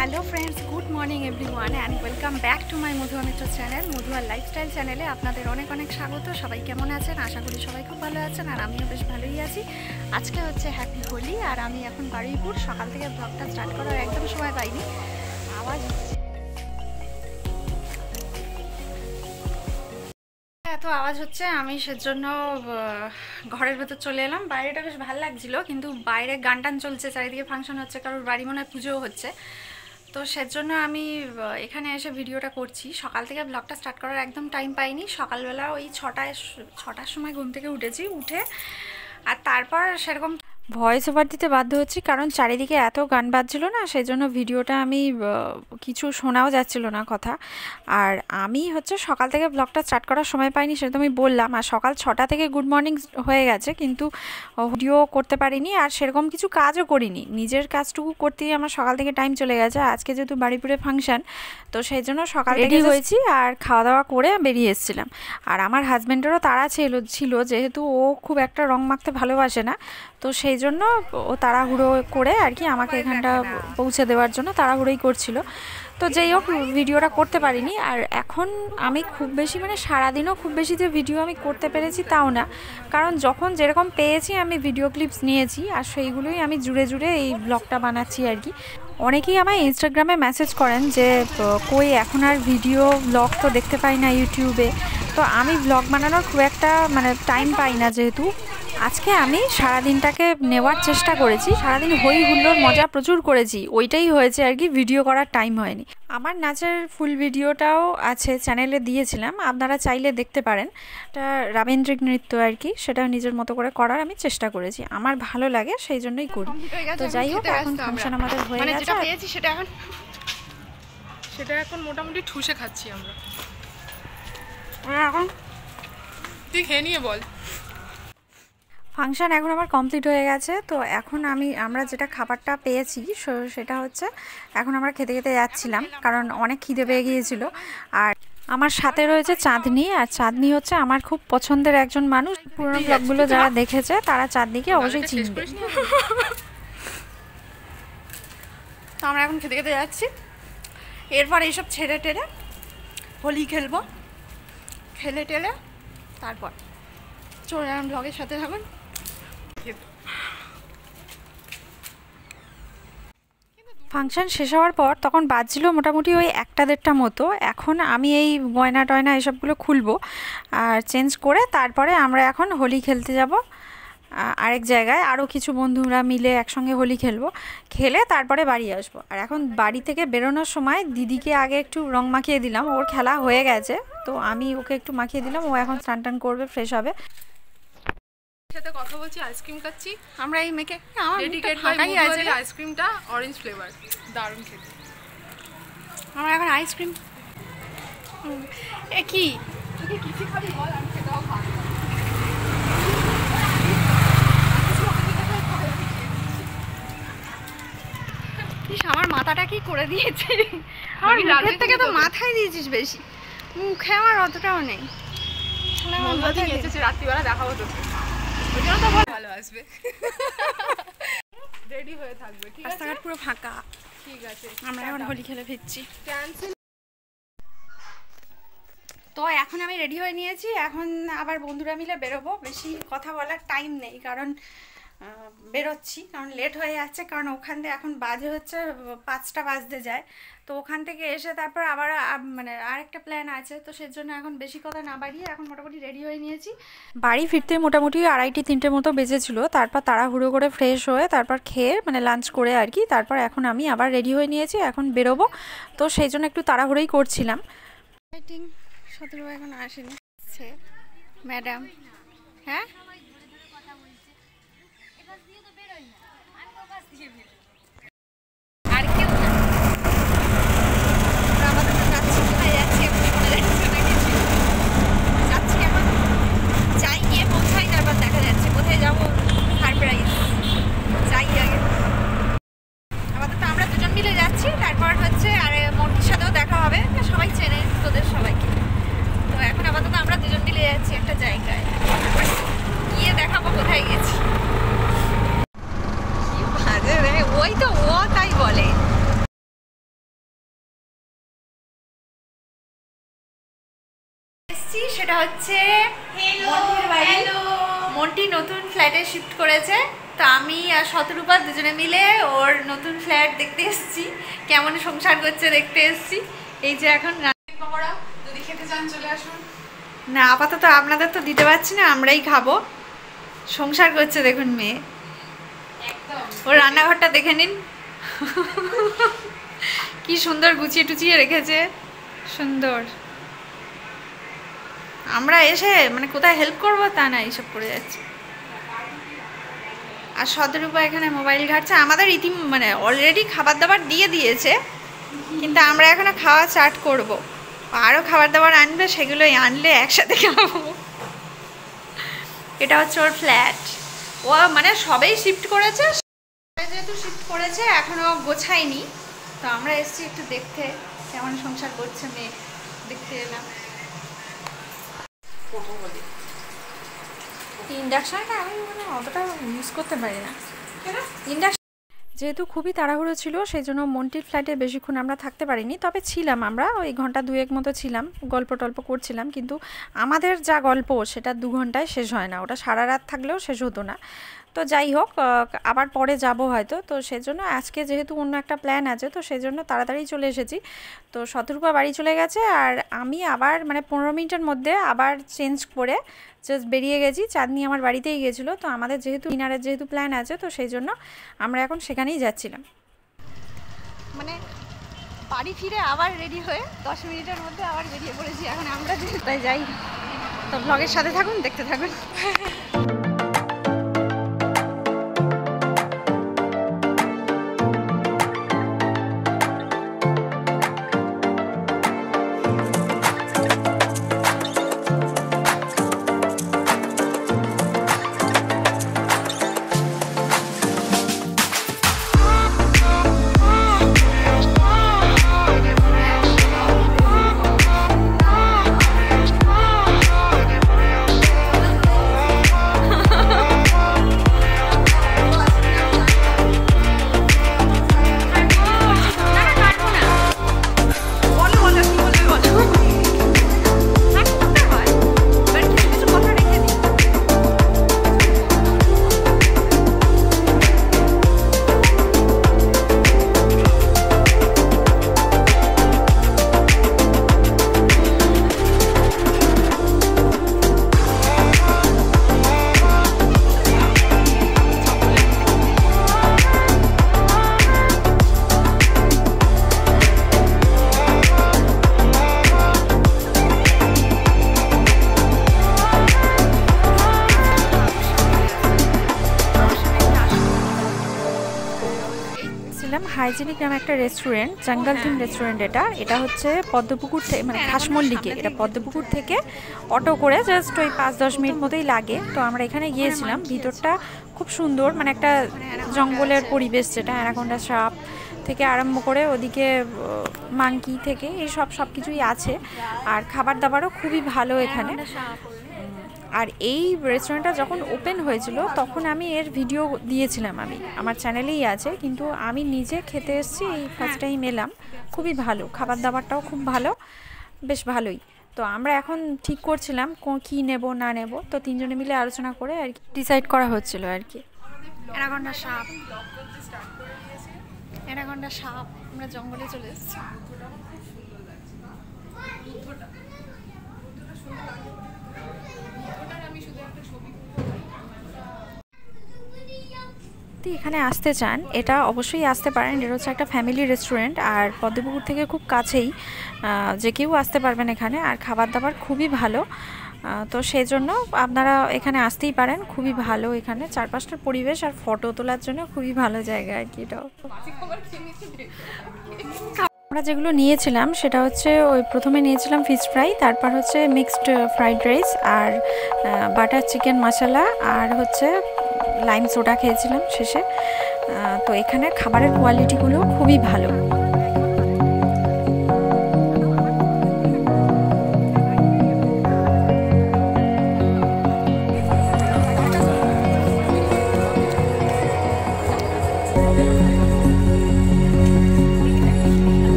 Hello friends good morning everyone and welcome back to my Madhua Mitra channel Madhua lifestyle चैनेले আপনাদের অনেক অনেক স্বাগত। সবাই কেমন আছেন? আশা করি সবাই খুব ভালো আছেন আর আমিও বেশ ভালোই আছি। আজকে হচ্ছে হ্যাপি হোলি আর আমি এখন বারুইপুর। সকাল থেকে ব্লগটা স্টার্ট করার একদম সময় পাইনি, আওয়াজ এত আওয়াজ হচ্ছে, আমি সেজন্য ঘরের ভেতর চলে এলাম। বাইরেটা বেশ ভালো লাগছিল, কিন্তু বাইরে গান টান চলছে, চারিদিকে ফাংশন হচ্ছে, কারোর বাড়ি মনে হয় পুজোও হচ্ছে। তো সেজন্য আমি এখানে এসে ভিডিওটা করছি। সকাল থেকে ব্লগটা স্টার্ট করার একদম টাইম পাইনি। সকালবেলা ওই ছটার সময় ঘুম থেকে উঠে আর তারপর সেরকম ভয়েস ওভার দিতে বাধ্য হচ্ছি, কারণ চারিদিকে এত গান বাজছিল না, সেই জন্য ভিডিওটা আমি কিছু শোনাও যাচ্ছিল না কথা। আর আমি হচ্ছে সকাল থেকে ব্লগটা স্টার্ট করার সময় পাইনি, সেটা তো আমি বললাম। আর সকাল 6টা থেকে গুড মর্নিং হয়ে গেছে, কিন্তু ভিডিও করতে পারিনি আর সেরকম কিছু কাজও করিনি। নিজের কাজটুকু করতেই আমার সকাল থেকে টাইম চলে গেছে। আজকে যেহেতু বারুইপুরে ফাংশন, তো সেই জন্য সকাল রেডি হয়েছি আর খাওয়া দাওয়া করে বেরিয়ে এসেছিলাম। আর আমার হাজব্যান্ডেরও তাড়া ছিল, যেহেতু ও খুব একটা রং মাখতে ভালোবাসে না, তো সেই জন্য ও তাড়াহুড়ো করে আর কি আমাকে এখানটা পৌঁছে দেওয়ার জন্য তাড়াহুড়োই করছিল। তো যাই হোক, ভিডিওটা করতে পারিনি। আর এখন আমি খুব বেশি সারাদিনও খুব বেশি যে ভিডিও আমি করতে পেরেছি তাও না, কারণ যখন যেরকম পেয়েছি আমি ভিডিও ক্লিপস নিয়েছি আর সেইগুলোই আমি জুড়ে এই ব্লগটা বানাচ্ছি আর কি। অনেকেই আমায় ইনস্টাগ্রামে মেসেজ করেন যে কই এখন আর ভিডিও ব্লগ তো দেখতে পাই না ইউটিউবে। তো আমি ব্লগ বানানোর খুব একটা টাইম পাই না, যেহেতু আজকে আমি সারাদিনটাকে নেওয়ার চেষ্টা করেছি। সারাদিন হই হুল্লোড় মজা প্রচুর করেছি, ওইটাই হয়েছে আর কি, ভিডিও করার টাইম হয়নি। আমার নাচের ফুল ভিডিওটাও আছে, চ্যানেলে দিয়েছিলাম, আপনারা চাইলে দেখতে পারেন। এটা রাবীন্দ্রিক নৃত্য আর কি, সেটা নিজের মতো করে করার আমি চেষ্টা করেছি। আমার ভালো লাগে সেই জন্যই করি। তো যাই হোক, এখন ফাংশন আমাদের হয়ে গেছে, পেয়েছি সেটা এখন মোটামুটি ঠুসে খাচ্ছি আমরা। এখন তুই খেয়ে নিয়ে বল। ফাংশন এখন আমার কমপ্লিট হয়ে গেছে। তো এখন আমরা যেটা খাবারটা পেয়েছি সেটা হচ্ছে এখন আমরা খেতে যাচ্ছিলাম, কারণ অনেক খিদে পেয়ে গিয়েছিল। আর আমার সাথে রয়েছে চাঁদনি, আর চাঁদনি হচ্ছে আমার খুব পছন্দের একজন মানুষ। পুরোনো ব্লগগুলো যারা দেখেছে তারা চাঁদনিকে অবশ্যই চিনবে। তো আমরা এখন খেতে যাচ্ছি, এরপর এইসব ছেড়ে টেরে হোলি খেলবো, খেলে টেলে তারপর চলে যাবেন ব্লগের সাথে থাকুন। ফাংশন শেষ হওয়ার পর তখন বাজছিল মোটামুটি ওই 1টা-1:30 মতো। এখন আমি এই গয়না টয়না এসবগুলো খুলবো আর চেঞ্জ করে তারপরে আমরা এখন হোলি খেলতে যাব আরেক জায়গায়। আরও কিছু বন্ধুরা মিলে একসঙ্গে হোলি খেলে তারপরে বাড়ি আসবো। আর এখন বাড়ি থেকে বেরোনোর সময় দিদিকে আগে একটু রং মাখিয়ে দিলাম, ওর খেলা হয়ে গেছে, তো আমি ওকে একটু মাখিয়ে দিলাম। ও এখন স্নান টান করবে, ফ্রেশ হবে। সাথে কথা বলছি, আইসক্রিম খাচ্ছি আমরা এই মেকে আইসক্রিমটা অরেঞ্জ ফ্লেভার, দারুণ খেতে। আমরা এখন আইসক্রিম কি কিছু খাবি বল, আমি সেটাও খাবো। আমার মাথাটা কি করে দিয়েছে, আমার মুখের থেকে তো মাথায় দিয়েছিস বেশি, মুখে আমার অতটাও নেই। রাত্রিবেলা দেখাবো তোকে, ওই জন্য তো ভালো আসবে। রেডি হয়ে থাকবে, ঠিক আছে? রাস্তাঘাট পুরো ফাঁকা, ঠিক আছে। আমরা এখন হোলি খেলে ফিরছি। ক্যান্সেল। তো তো এখন আমি রেডি হয়ে নিয়েছি, এখন আবার বন্ধুরা মিলে বেরোবো। বেশি কথা বলার টাইম নেই, কারণ বেরোচ্ছি, কারণ লেট হয়ে যাচ্ছে। কারণ ওখান থেকে এখন বাজে হচ্ছে 5টা বাজতে যায়, তো ওখান থেকে এসে তারপর আবার মানে আরেকটা প্ল্যান আছে। তো সেজন্য এখন বেশি কথা না বাড়িয়ে এখন মোটামুটি রেডি হয়ে নিয়েছি। বাড়ি ফিরতে মোটামুটি 2:30-3টের মতো বেজেছিল। তারপর তাড়াহুড়ো করে ফ্রেশ হয়ে তারপর খেয়ে মানে লাঞ্চ করে আর কি, তারপর এখন আমি আবার রেডি হয়ে নিয়েছি, এখন বেরোবো। তো সেই জন্য একটু তাড়াহুড়োই করছিলাম। শত্রু এখন আসেনি ম্যাডাম। হ্যাঁ, আর কেউ না। আমাদের তো যাচ্ছি, কোথায় যাচ্ছি এখন মনে যাচ্ছে না কিছু। যাচ্ছি এখন, যাই গিয়ে পৌঁছাই, তারপর দেখা যাচ্ছে কোথায় যাবো। সারপ্রাইজ, যাই আগে। আমাদের তো আমরা দুজন মিলে যাচ্ছি, তারপর হচ্ছে আর মন্টির সাথেও দেখা হবে, সবাই চেনে তোদের সবাইকে। তো এখন আপাতত আমরা দুজন মিলে যাচ্ছি একটা জায়গায়, গিয়ে দেখাবো কোথায় গেছি। ওই তো ও তাই বলে। সেটা হচ্ছে মন্টির বাড়ি। মন্টি নতুন ফ্ল্যাটে শিফট করেছে, তো আমি আর শতরূপা দুজনে মিলে ওর নতুন ফ্ল্যাট দেখতে এসেছি, কেমন সংসার করছে দেখতে এসেছি। এই যে এখন যদি খেতে চান চলে আসুন। না, আপাতত আপনাদের তো দিতে পারছি না, আমরাই খাবো। সংসার করছে দেখুন মেয়ে, ওর রান্নাঘরটা দেখে নিন কি সুন্দর গুছিয়ে টুচিয়ে রেখেছে, সুন্দর। আমরা এসে মানে কোথায় হেল্প করবো তা না, এইসব করে যাচ্ছে। আর শতরূপা এখানে মোবাইল ঘাটছে। আমাদের মানে অলরেডি খাবার দাবার দিয়ে দিয়েছে, কিন্তু আমরা এখনো খাওয়া স্টার্ট করবো। আরও খাবার দাবার আনবে, সেগুলোই আনলে একসাথে খাবো। এটা হচ্ছে ওর ফ্ল্যাট। ও মানে সবেই শিফট করেছে, যেহেতু শিফট করেছে এখনো গোছায়নি। তো আমরা এসেছি একটু দেখতে কেমন সংসার করছে মেয়ে, দেখতে এলাম। ইন্ডাকশনটা আমি মানে অতটা ইউজ করতে পারি না। ইন্ডাকশন যেহেতু খুবই তাড়াহুড়ো ছিল, সেই জন্য মন্টির ফ্ল্যাটে বেশিক্ষণ আমরা থাকতে পারিনি। তবে ছিলাম, আমরা ওই ঘন্টা 2-1 মতো ছিলাম, গল্প টল্প করছিলাম। কিন্তু আমাদের যা গল্প সেটা 2 ঘন্টায় শেষ হয় না, ওটা সারা রাত থাকলেও শেষ হতো না। তো যাই হোক, আবার পরে যাব হয়তো। তো সেজন্য আজকে যেহেতু অন্য একটা প্ল্যান আছে, তো সেজন্য তাড়াতাড়ি চলে এসেছি। তো শতরূপা বাড়ি চলে গেছে, আর আমি আবার মানে 15 মিনিটের মধ্যে আবার চেঞ্জ করে জাস্ট বেরিয়ে গেছি। চাঁদনি আমার বাড়িতেই গেছিলো। তো আমাদের যেহেতু ডিনারের যেহেতু প্ল্যান আছে, তো সেই জন্য আমরা এখন সেখানেই যাচ্ছিলাম। মানে বাড়ি ফিরে আবার রেডি হয়ে 10 মিনিটের মধ্যে আবার বেরিয়ে পড়েছি। এখন আমরা তাই যাই। তো ব্লগের সাথে থাকুন, দেখতে থাকুন। হাইজেনিক নামে একটা রেস্টুরেন্ট, জঙ্গল থিম রেস্টুরেন্ট। এটা হচ্ছে পদ্মপুকুর থেকে, মানে খাসমল্লিকে, এটা পদ্মপুকুর থেকে অটো করে জাস্ট ওই 5-10 মিনিট মতোই লাগে। তো আমরা এখানে গিয়েছিলাম। ভিতরটা খুব সুন্দর, মানে একটা জঙ্গলের পরিবেশ, যেটা অ্যানাকোন্ডা সাপ থেকে আরম্ভ করে ওদিকে মাংকি থেকে এই সব কিছুই আছে। আর খাবার দাবারও খুবই ভালো এখানে। আর এই রেস্টুরেন্টটা যখন ওপেন হয়েছিল তখন আমি এর ভিডিও দিয়েছিলাম, আমি আমার চ্যানেলেই আছে। কিন্তু আমি নিজে খেতে এসেছি, এই ফার্স্ট টাইম এলাম। খুবই ভালো, খাবার দাবারটাও খুব ভালো, বেশ ভালোই। তো তো আমরা এখন ঠিক করছিলাম কী নেব না নেব, তো তিনজনে মিলে আলোচনা করে আর কি ডিসাইড করা হচ্ছিল আর কি। অ্যানাকন্ডা সাপ, অ্যানাকন্ডা সাপ, আমরা জঙ্গলে চলে এসেছি। এখানে আসতে চান এটা অবশ্যই আসতে পারেন। এটা হচ্ছে একটা ফ্যামিলি রেস্টুরেন্ট আর পদ্মপুকুর থেকে খুব কাছেই, যে কেউ আসতে পারবেন এখানে। আর খাবার দাবার খুবই ভালো, তো সেই জন্য আপনারা এখানে আসতেই পারেন। খুবই ভালো এখানে চারপাশটার পরিবেশ, আর ফটো তোলার জন্য খুবই ভালো জায়গা আর কি এটাও। আমরা যেগুলো নিয়েছিলাম সেটা হচ্ছে ওই প্রথমে নিয়েছিলাম ফিশ ফ্রাই, তারপর হচ্ছে মিক্সড ফ্রাইড রাইস আর বাটার চিকেন মশলা, আর হচ্ছে লাইম সোডা খেয়েছিলাম শেষে। তো এখানে খাবারের কোয়ালিটিগুলো খুবই ভালো।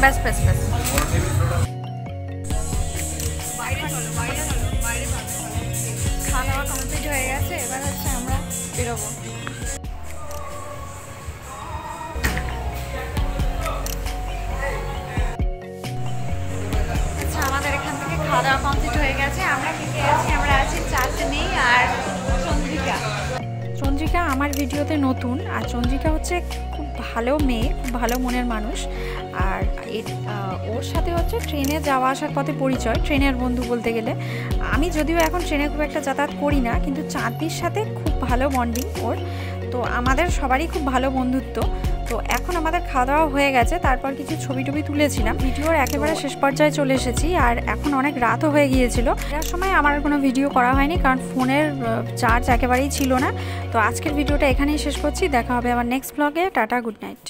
ব্যাস ব্যাস ব্যাস, খাওয়া দাওয়া কমপ্লিট হয়ে গেছে, এবার হচ্ছে আমরা বেরোবো। আচ্ছা, আমাদের এখান থেকে খাওয়া দাওয়া কমপ্লিট হয়ে গেছে। আমরা থেকে আছি, আমরা আছি চাঁদনি আর চন্দ্রিকা। চন্দ্রিকা আমার ভিডিওতে নতুন, আর চন্দ্রিকা হচ্ছে খুব ভালো মেয়ে, খুব ভালো মনের মানুষ। আর ওর সাথে হচ্ছে ট্রেনে যাওয়া আসার পথে পরিচয়, ট্রেনের বন্ধু বলতে গেলে। আমি যদিও এখন ট্রেনে খুব একটা যাতায়াত করি না, কিন্তু চাঁদনির সাথে খুব ভালো বন্ডিং ওর। তো আমাদের সবারই খুব ভালো বন্ধুত্ব। তো এখন আমাদের খাওয়া দাওয়া হয়ে গেছে, তারপর কিছু ছবি টবি তুলেছিলাম। ভিডিওর একেবারে শেষ পর্যায়ে চলে এসেছি, আর এখন অনেক রাতও হয়ে গিয়েছিল। এর সময় আমার কোনো ভিডিও করা হয়নি, কারণ ফোনের চার্জ একেবারেই ছিল না। তো আজকের ভিডিওটা এখানেই শেষ করছি, দেখা হবে আবার নেক্সট ব্লগে। Tata, good night.